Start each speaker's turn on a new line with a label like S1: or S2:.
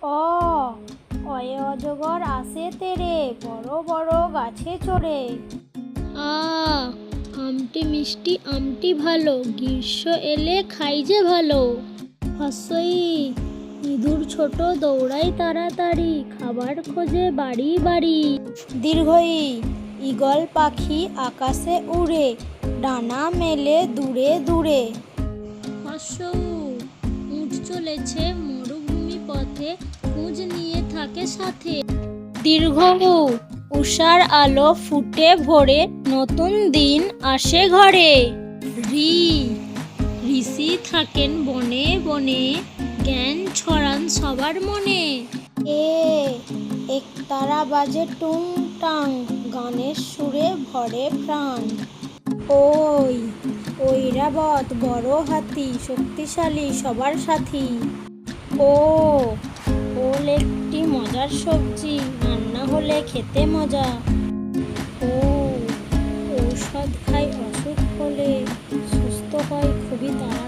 S1: অ অয়ে অজগর আসে তেরে বড় বড় গাছে চড়ে।
S2: আ আমটি মিষ্টি আমটি ভালো, গ্রীষ্ম এলে খাই যে ভালো। হস্যই ইঁদুর ছোট দৌড়াই তাড়াতাড়ি, খাবার খোঁজে বাড়ি বাড়ি।
S1: দীর্ঘই ঈগল পাখি আকাশে উড়ে, ডানা মেলে দূরে দূরে।
S2: হর্ষ উঠ চলেছে মরুভূমি পথে, খোঁজ নিয়ে থাকে সাথে।
S1: দীর্ঘ উ উষার আলো ফুটে ভোরে, নতুন দিন আসে ঘরে।
S2: ঋ ঋষি থাকেন বনে বনে, জ্ঞান ছড়ান সবার মনে।
S1: এ একতারা বাজে টুং টাং, গানের সুরে ভরে প্রাণ। ওই ঐরাবত বড় হাতি, শক্তিশালী সবার সাথী। ও ওল একটি মজার সবজি, রান্না হলে খেতে মজা। ও ঔষধ খাই অসুখ হলে, সুস্থ হয় খুবই তাড়াতাড়ি।